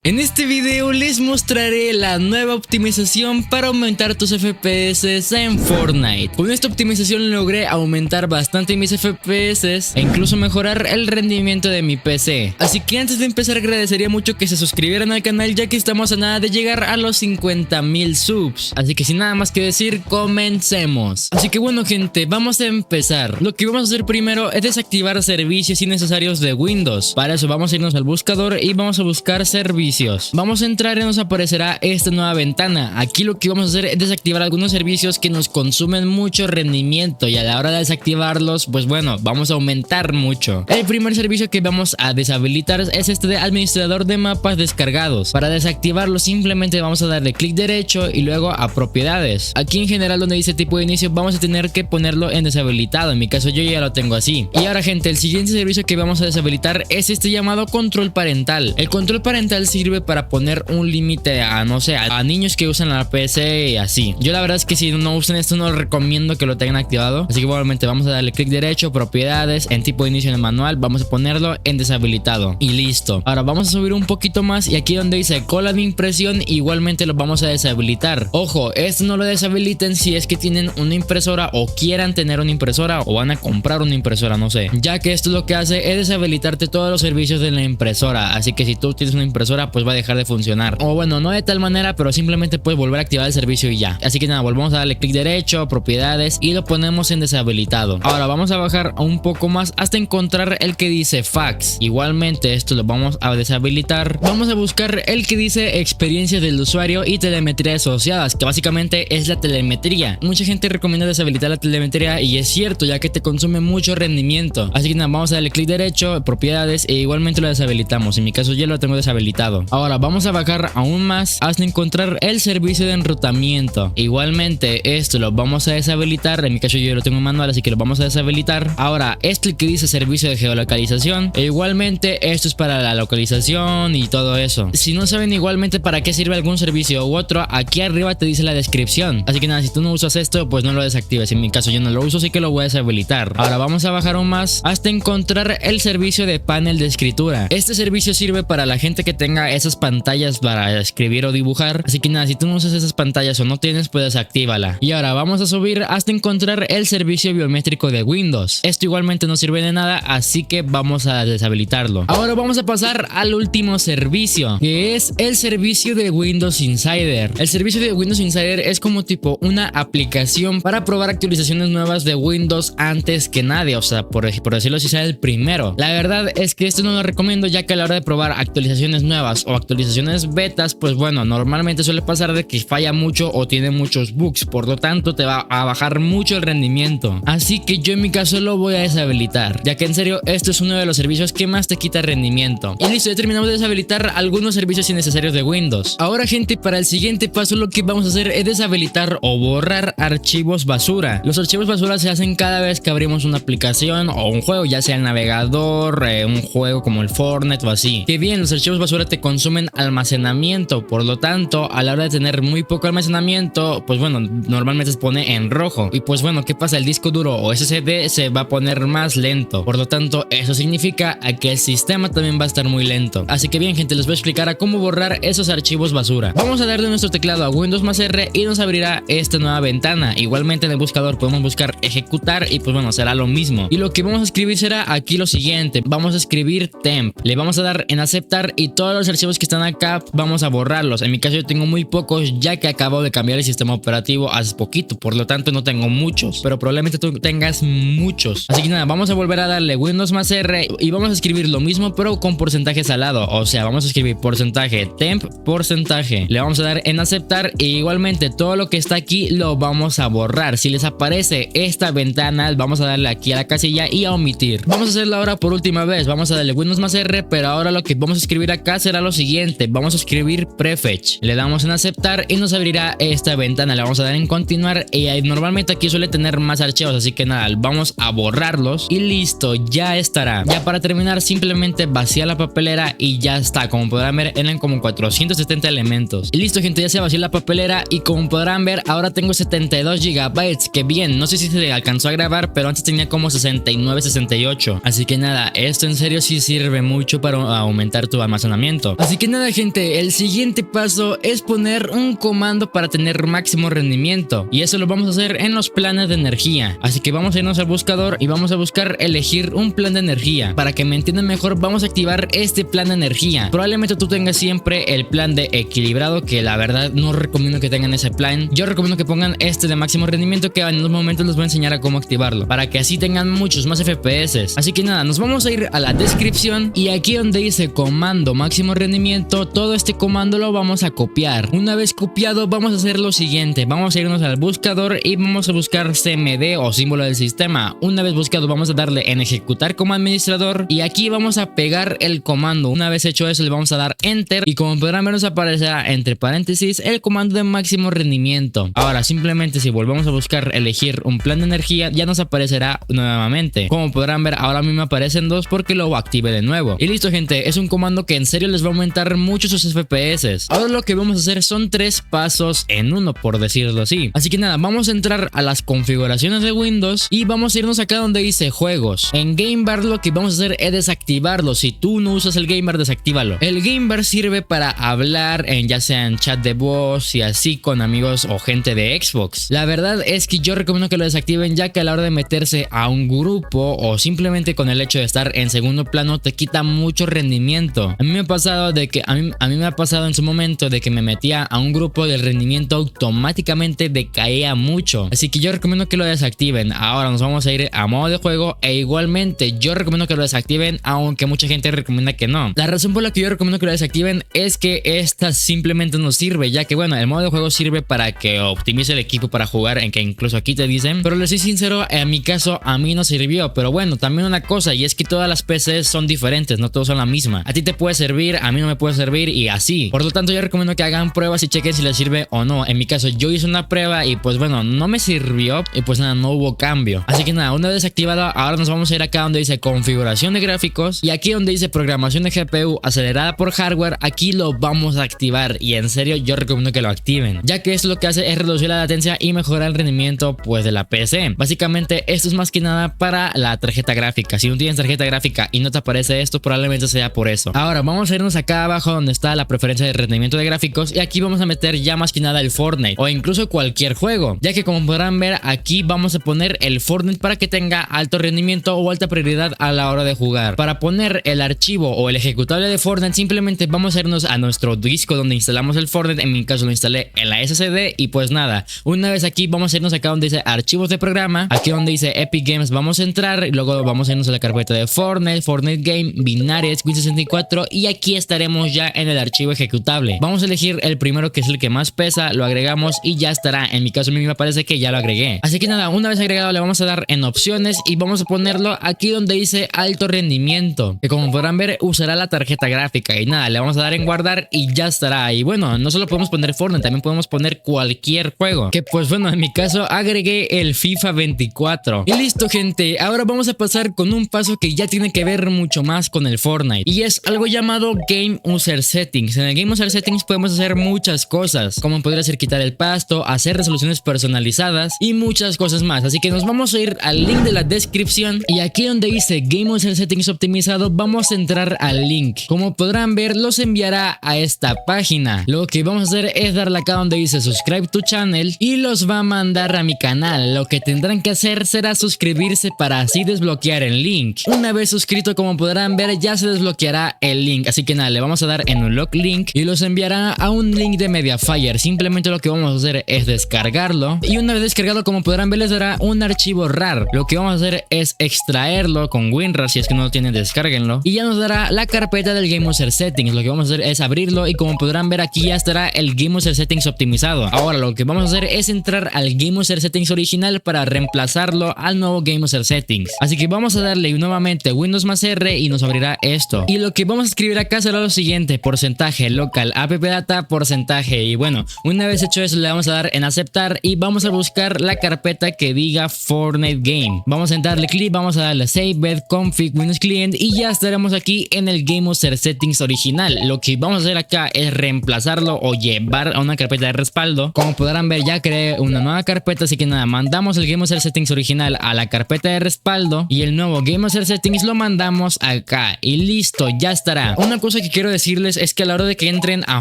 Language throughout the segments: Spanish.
En este video les mostraré la nueva optimización para aumentar tus FPS en Fortnite. Con esta optimización logré aumentar bastante mis FPS e incluso mejorar el rendimiento de mi PC. Así que antes de empezar agradecería mucho que se suscribieran al canal, ya que estamos a nada de llegar a los 50,000 subs. Así que sin nada más que decir, comencemos. Así que bueno gente, vamos a empezar. Lo que vamos a hacer primero es desactivar servicios innecesarios de Windows. Para eso vamos a irnos al buscador y vamos a buscar servicios. Vamos a entrar y nos aparecerá esta nueva ventana. Aquí lo que vamos a hacer es desactivar algunos servicios que nos consumen mucho rendimiento, y a la hora de desactivarlos, pues bueno, vamos a aumentar mucho. El primer servicio que vamos a deshabilitar es este de administrador de mapas descargados. Para desactivarlo simplemente vamos a darle clic derecho y luego a propiedades. Aquí en general donde dice tipo de inicio vamos a tener que ponerlo en deshabilitado. En mi caso yo ya lo tengo así. Y ahora gente, el siguiente servicio que vamos a deshabilitar es este llamado control parental. El control parental sirve para poner un límite a, no sé, a niños que usan la PC y así. Yo la verdad es que si no usan esto no recomiendo que lo tengan activado. Así que igualmente vamos a darle clic derecho, propiedades, en tipo de inicio en el manual, vamos a ponerlo en deshabilitado y listo. Ahora vamos a subir un poquito más y aquí donde dice cola de impresión igualmente lo vamos a deshabilitar. Ojo, esto no lo deshabiliten si es que tienen una impresora o quieran tener una impresora o van a comprar una impresora, no sé. Ya que esto lo que hace es deshabilitarte todos los servicios de la impresora. Así que si tú tienes una impresora pues va a dejar de funcionar. O bueno, no de tal manera, pero simplemente puedes volver a activar el servicio y ya. Así que nada, volvemos a darle clic derecho, propiedades y lo ponemos en deshabilitado. Ahora vamos a bajar un poco más hasta encontrar el que dice fax. Igualmente esto lo vamos a deshabilitar. Vamos a buscar el que dice experiencia del usuario y telemetría asociadas, que básicamente es la telemetría. Mucha gente recomienda deshabilitar la telemetría y es cierto, ya que te consume mucho rendimiento. Así que nada, vamos a darle clic derecho, propiedades e igualmente lo deshabilitamos. En mi caso ya lo tengo deshabilitado. Ahora vamos a bajar aún más hasta encontrar el servicio de enrutamiento. Igualmente esto lo vamos a deshabilitar. En mi caso yo lo tengo en manual, así que lo vamos a deshabilitar. Ahora esto que dice servicio de geolocalización, e igualmente esto es para la localización y todo eso. Si no saben igualmente para qué sirve algún servicio u otro, aquí arriba te dice la descripción. Así que nada, si tú no usas esto pues no lo desactives. En mi caso yo no lo uso, así que lo voy a deshabilitar. Ahora vamos a bajar aún más hasta encontrar el servicio de panel de escritura. Este servicio sirve para la gente que tenga esas pantallas para escribir o dibujar. Así que nada, si tú no usas esas pantallas o no tienes, pues desactívala. Y ahora vamos a subir hasta encontrar el servicio biométrico de Windows. Esto igualmente no sirve de nada, así que vamos a deshabilitarlo. Ahora vamos a pasar al último servicio, que es el servicio de Windows Insider. El servicio de Windows Insider es como tipo una aplicación para probar actualizaciones nuevas de Windows antes que nadie. O sea, por decirlo así, sea el primero. La verdad es que esto no lo recomiendo, ya que a la hora de probar actualizaciones nuevas o actualizaciones betas, pues bueno, normalmente suele pasar de que falla mucho o tiene muchos bugs, por lo tanto te va a bajar mucho el rendimiento. Así que yo en mi caso lo voy a deshabilitar, ya que en serio esto es uno de los servicios que más te quita rendimiento. Y listo, ya terminamos de deshabilitar algunos servicios innecesarios de Windows. Ahora gente, para el siguiente paso lo que vamos a hacer es deshabilitar o borrar archivos basura. Los archivos basura se hacen cada vez que abrimos una aplicación o un juego, ya sea el navegador, un juego como el Fortnite o así. Que bien, los archivos basura te consumen almacenamiento, por lo tanto a la hora de tener muy poco almacenamiento, pues bueno, normalmente se pone en rojo. Y pues bueno, ¿qué pasa? El disco duro o SSD se va a poner más lento, por lo tanto eso significa que el sistema también va a estar muy lento. Así que bien gente, les voy a explicar a cómo borrar esos archivos basura. Vamos a darle nuestro teclado a Windows más R y nos abrirá esta nueva ventana. Igualmente en el buscador podemos buscar ejecutar y pues bueno, será lo mismo. Y lo que vamos a escribir será aquí lo siguiente: vamos a escribir temp, le vamos a dar en aceptar y todos los archivos que están acá vamos a borrarlos. En mi caso yo tengo muy pocos, ya que acabo de cambiar el sistema operativo hace poquito, por lo tanto no tengo muchos, pero probablemente tú tengas muchos. Así que nada, vamos a volver a darle Windows más R y vamos a escribir lo mismo pero con porcentajes al lado. O sea, vamos a escribir porcentaje temp porcentaje, le vamos a dar en aceptar e igualmente todo lo que está aquí lo vamos a borrar. Si les aparece esta ventana vamos a darle aquí a la casilla y a omitir. Vamos a hacerlo ahora por última vez, vamos a darle Windows más R, pero ahora lo que vamos a escribir acá será lo siguiente: vamos a escribir prefetch, le damos en aceptar y nos abrirá esta ventana, le vamos a dar en continuar y normalmente aquí suele tener más archivos, así que nada, vamos a borrarlos y listo, ya estará. Ya para terminar simplemente vacía la papelera y ya está. Como podrán ver eran como 470 elementos y listo gente, ya se vació la papelera y como podrán ver ahora tengo 72 GB, que bien, no sé si se alcanzó a grabar, pero antes tenía como 69, 68, así que nada, esto en serio sí sirve mucho para aumentar tu almacenamiento. esto. Así que nada, gente, el siguiente paso es poner un comando para tener máximo rendimiento, y eso lo vamos a hacer en los planes de energía. Así que vamos a irnos al buscador y vamos a buscar elegir un plan de energía. Para que me entiendan mejor, vamos a activar este plan de energía. Probablemente tú tengas siempre el plan de equilibrado, que la verdad no recomiendo que tengan ese plan. Yo recomiendo que pongan este de máximo rendimiento, que en unos momentos les voy a enseñar a cómo activarlo, para que así tengan muchos más FPS. Así que nada, nos vamos a ir a la descripción y aquí donde dice comando máximo rendimiento, todo este comando lo vamos a copiar. Una vez copiado, vamos a hacer lo siguiente: vamos a irnos al buscador y vamos a buscar CMD o símbolo del sistema. Una vez buscado, vamos a darle en ejecutar como administrador y aquí vamos a pegar el comando. Una vez hecho eso, le vamos a dar enter y como podrán ver nos aparecerá entre paréntesis el comando de máximo rendimiento. Ahora simplemente si volvemos a buscar elegir un plan de energía, ya nos aparecerá nuevamente. Como podrán ver, ahora a mí me aparecen dos porque lo activé de nuevo. Y listo, gente, es un comando que en serio les va a aumentar mucho sus FPS. Ahora lo que vamos a hacer son 3 pasos en uno, por decirlo así. Así que nada, vamos a entrar a las configuraciones de Windows y vamos a irnos acá donde dice juegos. En Game Bar lo que vamos a hacer es desactivarlo. Si tú no usas el Game Bar, desactívalo. El Game Bar sirve para hablar ya sea en chat de voz y así con amigos o gente de Xbox. La verdad es que yo recomiendo que lo desactiven, ya que a la hora de meterse a un grupo o simplemente con el hecho de estar en segundo plano te quita mucho rendimiento. A mí me ha pasado de que a mí me ha pasado en su momento de que me metía a un grupo y el rendimiento automáticamente decaía mucho. Así que yo recomiendo que lo desactiven. Ahora nos vamos a ir a modo de juego e igualmente yo recomiendo que lo desactiven, aunque mucha gente recomienda que no. La razón por la que yo recomiendo que lo desactiven es que esta simplemente no sirve, ya que bueno, el modo de juego sirve para que optimice el equipo para jugar, en que incluso aquí te dicen, pero les soy sincero, en mi caso a mí no sirvió. Pero bueno, también una cosa, y es que todas las PCs son diferentes, no todos son la misma. A ti te puede servir, a mí no me puede servir y así. Por lo tanto yo recomiendo que hagan pruebas y chequen si les sirve o no. En mi caso yo hice una prueba y pues bueno, no me sirvió y pues nada, no hubo cambio. Así que nada, una vez activada, ahora nos vamos a ir acá donde dice configuración de gráficos y aquí donde dice programación de GPU acelerada por hardware, aquí lo vamos a activar y en serio yo recomiendo que lo activen, ya que esto lo que hace es reducir la latencia y mejorar el rendimiento pues de la PC. Básicamente esto es más que nada para la tarjeta gráfica. Si no tienes tarjeta gráfica y no te aparece esto, probablemente sea por eso. Ahora vamos a irnos acá abajo donde está la preferencia de rendimiento de gráficos y aquí vamos a meter ya más que nada el Fortnite o incluso cualquier juego, ya que como podrán ver aquí vamos a poner el Fortnite para que tenga alto rendimiento o alta prioridad a la hora de jugar. Para poner el archivo o el ejecutable de Fortnite simplemente vamos a irnos a nuestro disco donde instalamos el Fortnite. En mi caso lo instalé en la SSD y pues nada, una vez aquí vamos a irnos acá donde dice archivos de programa, aquí donde dice Epic Games vamos a entrar y luego vamos a irnos a la carpeta de Fortnite, Fortnite Game, Binaries, Win64 y aquí estaremos ya en el archivo ejecutable. Vamos a elegir el primero que es el que más pesa, lo agregamos y ya estará. En mi caso a mí me parece que ya lo agregué. Así que nada, una vez agregado le vamos a dar en opciones y vamos a ponerlo aquí donde dice alto rendimiento, que como podrán ver usará la tarjeta gráfica y nada, le vamos a dar en guardar y ya estará. Y bueno, no solo podemos poner Fortnite, también podemos poner cualquier juego, que pues bueno, en mi caso agregué el FIFA 24 y listo, gente. Ahora vamos a pasar con un paso que ya tiene que ver mucho más con el Fortnite y es algo llamado Game User Settings. En el Game User Settings podemos hacer muchas cosas, como podría ser quitar el pasto, hacer resoluciones personalizadas y muchas cosas más. Así que nos vamos a ir al link de la descripción y aquí donde dice Game User Settings optimizado vamos a entrar al link. Como podrán ver, los enviará a esta página. Lo que vamos a hacer es darle acá donde dice subscribe to channel y los va a mandar a mi canal. Lo que tendrán que hacer será suscribirse para así desbloquear el link. Una vez suscrito, como podrán ver, ya se desbloqueará el link. Así que nada, le vamos a dar en unlock link y los enviará a un link de Mediafire. Simplemente lo que vamos a hacer es descargarlo y una vez descargado, como podrán ver, les dará un archivo RAR. Lo que vamos a hacer es extraerlo con WinRAR, si es que no lo tienen, descárguenlo y ya nos dará la carpeta del Game User Settings. Lo que vamos a hacer es abrirlo y como podrán ver aquí ya estará el Game User Settings optimizado. Ahora lo que vamos a hacer es entrar al Game User Settings original para reemplazarlo al nuevo Game User Settings. Así que vamos a darle nuevamente Windows más R y nos abrirá esto. Y lo que vamos a escribir acá será lo siguiente: porcentaje local app data porcentaje. Y bueno, una vez hecho eso le vamos a dar en aceptar y vamos a buscar la carpeta que diga Fortnite Game. Vamos a darle clic, vamos a darle save bed config Windows Client y ya estaremos aquí en el Game User Settings original. Lo que vamos a hacer acá es reemplazarlo o llevar a una carpeta de respaldo. Como podrán ver, ya creé una nueva carpeta, así que nada, mandamos el Game User Settings original a la carpeta de respaldo y el nuevo Game User Settings lo mandamos acá y listo, ya estará. Una cosa cosa que quiero decirles es que a la hora de que entren a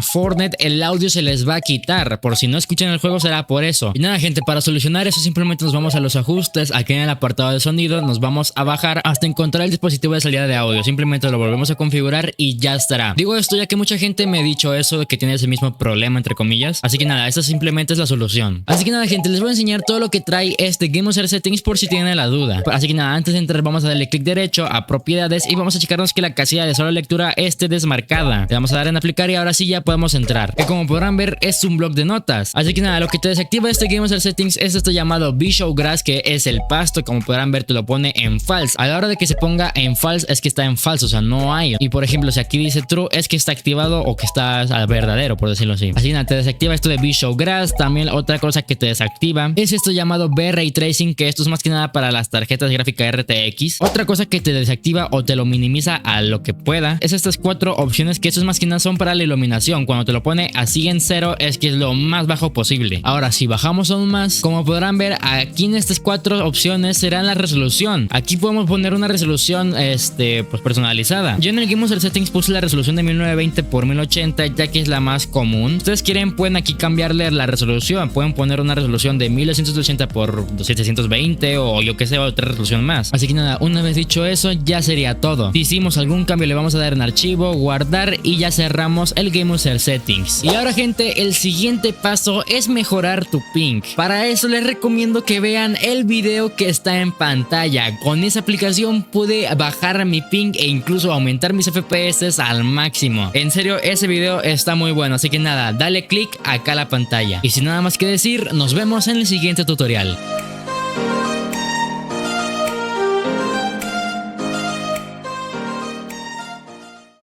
Fortnite el audio se les va a quitar. Por si no escuchan el juego será por eso. Y nada, gente, para solucionar eso simplemente nos vamos a los ajustes. Aquí en el apartado de sonido nos vamos a bajar hasta encontrar el dispositivo de salida de audio. Simplemente lo volvemos a configurar y ya estará. Digo esto ya que mucha gente me ha dicho eso de que tiene ese mismo problema entre comillas. Así que nada, esta simplemente es la solución. Así que nada, gente, les voy a enseñar todo lo que trae este GameOS Settings por si tienen la duda. Así que nada, antes de entrar vamos a darle clic derecho a propiedades y vamos a checarnos que la casilla de solo lectura esté desmarcada. Le vamos a dar en aplicar y ahora sí ya podemos entrar. Que como podrán ver es un bloc de notas. Así que nada, lo que te desactiva este GameOS Settings es esto llamado Be Show Grass, que es el pasto. Como podrán ver te lo pone en false. A la hora de que se ponga en false es que está en falso, o sea no hay. Y por ejemplo si aquí dice true es que está activado o que está verdadero, por decirlo así. Así que nada, te desactiva esto de Be Show Grass. También otra cosa que te desactiva es esto llamado B Ray Tracing, que esto es más que nada para las tarjetas gráficas RTX. Otra cosa que te desactiva o te lo minimiza a lo que pueda es estas 4 opciones, que estos más que nada son para la iluminación. Cuando te lo pone así en 0 es que es lo más bajo posible. Ahora si bajamos aún más, como podrán ver aquí en estas 4 opciones serán la resolución. Aquí podemos poner una resolución pues personalizada. Yo en el GameOS Settings puse la resolución de 1920 x 1080 ya que es la más común. Ustedes quieren pueden aquí cambiarle la resolución, pueden poner una resolución de 1280 x 720 o yo que sé, otra resolución más. Así que nada, una vez dicho eso ya sería todo. Si hicimos algún cambio le vamos a dar en archivo, guardar y ya cerramos el GameOS Settings. Y ahora gente, el siguiente paso es mejorar tu ping. Para eso les recomiendo que vean el video que está en pantalla. Con esa aplicación pude bajar mi ping e incluso aumentar mis FPS al máximo. En serio, ese video está muy bueno, así que nada, dale click acá a la pantalla. Y sin nada más que decir, nos vemos en el siguiente tutorial.